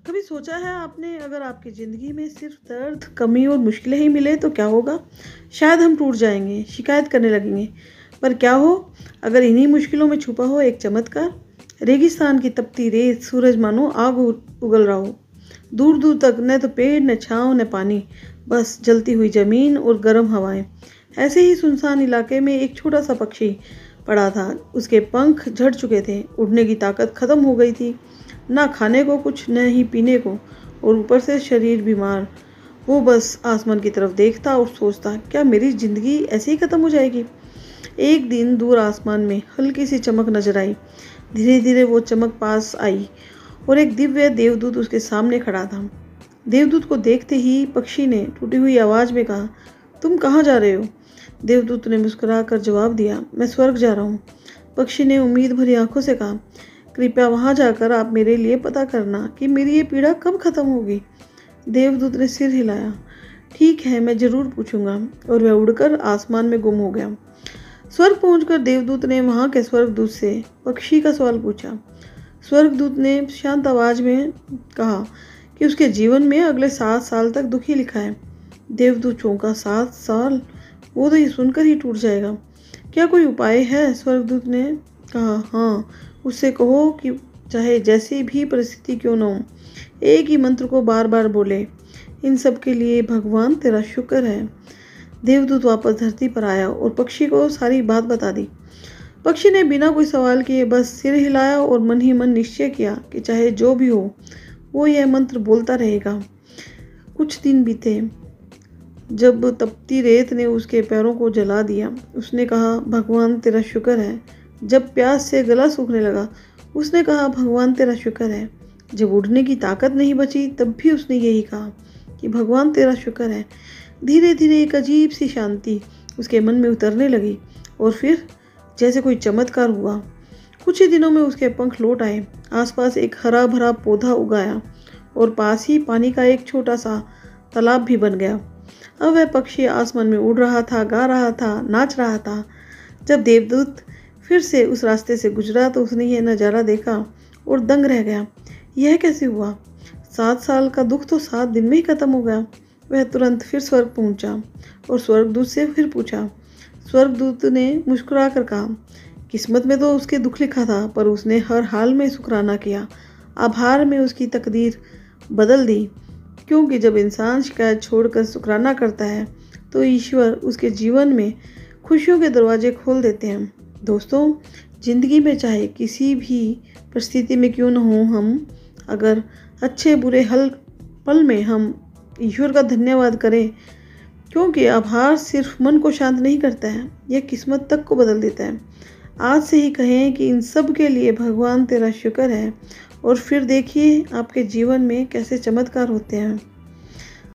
कभी सोचा है आपने, अगर आपकी ज़िंदगी में सिर्फ दर्द, कमी और मुश्किलें ही मिले तो क्या होगा? शायद हम टूट जाएंगे, शिकायत करने लगेंगे। पर क्या हो अगर इन्हीं मुश्किलों में छुपा हो एक चमत्कार? रेगिस्तान की तपती रेत, सूरज मानो आग उगल रहा हो। दूर दूर तक न तो पेड़, न छांव, न पानी, बस जलती हुई जमीन और गर्म हवाएं। ऐसे ही सुनसान इलाके में एक छोटा सा पक्षी पड़ा था। उसके पंख झड़ चुके थे, उड़ने की ताकत खत्म हो गई थी। ना खाने को कुछ, न ही पीने को, और ऊपर से शरीर बीमार। वो बस आसमान की तरफ देखता और सोचता, क्या मेरी जिंदगी ऐसे ही खत्म हो जाएगी? एक दिन दूर आसमान में हल्की सी चमक नजर आई। धीरे धीरे वो चमक पास आई और एक दिव्य देवदूत उसके सामने खड़ा था। देवदूत को देखते ही पक्षी ने टूटी हुई आवाज में कहा, तुम कहाँ जा रहे हो? देवदूत ने मुस्कुराकर जवाब दिया, मैं स्वर्ग जा रहा हूँ। पक्षी ने उम्मीद भरी आंखों से कहा, कृपया वहां जाकर आप मेरे लिए पता करना कि मेरी ये पीड़ा कब खत्म होगी। देवदूत ने सिर हिलाया, ठीक है, मैं जरूर पूछूंगा। और वह उड़कर आसमान में गुम हो गया। स्वर्ग पहुंचकर देवदूत ने वहां के स्वर्गदूत से पक्षी का सवाल पूछा। स्वर्गदूत ने शांत आवाज में कहा कि उसके जीवन में अगले 7 साल तक दुख ही लिखा है। देवदूत चौंका, 7 साल? वो तो ये सुनकर ही टूट जाएगा। क्या कोई उपाय है? स्वर्गदूत ने कहा, हाँ, उससे कहो कि चाहे जैसी भी परिस्थिति क्यों न हो, एक ही मंत्र को बार बार बोले, इन सब के लिए भगवान तेरा शुक्र है। देवदूत वापस धरती पर आया और पक्षी को सारी बात बता दी। पक्षी ने बिना कोई सवाल किए बस सिर हिलाया और मन ही मन निश्चय किया कि चाहे जो भी हो, वो यह मंत्र बोलता रहेगा। कुछ दिन बीते। जब तपती रेत ने उसके पैरों को जला दिया, उसने कहा, भगवान तेरा शुक्र है। जब प्यास से गला सूखने लगा, उसने कहा, भगवान तेरा शुक्र है। जब उड़ने की ताकत नहीं बची, तब भी उसने यही कहा कि भगवान तेरा शुक्र है। धीरे धीरे एक अजीब सी शांति उसके मन में उतरने लगी और फिर जैसे कोई चमत्कार हुआ। कुछ ही दिनों में उसके पंख लौट आए। आसपास एक हरा भरा पौधा उगाया और पास ही पानी का एक छोटा सा तालाब भी बन गया। अब वह पक्षी आसमान में उड़ रहा था, गा रहा था, नाच रहा था। जब देवदूत फिर से उस रास्ते से गुजरा तो उसने यह नज़ारा देखा और दंग रह गया। यह कैसे हुआ? 7 साल का दुख तो 7 दिन में ही खत्म हो गया। वह तुरंत फिर स्वर्ग पहुंचा और स्वर्गदूत से फिर पूछा। स्वर्गदूत ने मुस्कुरा कर कहा, किस्मत में तो उसके दुख लिखा था, पर उसने हर हाल में शुक्राना किया। आभार में उसकी तकदीर बदल दी। क्योंकि जब इंसान शिकायत छोड़कर शुक्राना करता है तो ईश्वर उसके जीवन में खुशियों के दरवाजे खोल देते हैं। दोस्तों, ज़िंदगी में चाहे किसी भी परिस्थिति में क्यों न हो, हम अगर अच्छे बुरे हल पल में हम ईश्वर का धन्यवाद करें, क्योंकि आभार सिर्फ मन को शांत नहीं करता है, यह किस्मत तक को बदल देता है। आज से ही कहें कि इन सब के लिए भगवान तेरा शुक्र है, और फिर देखिए आपके जीवन में कैसे चमत्कार होते हैं।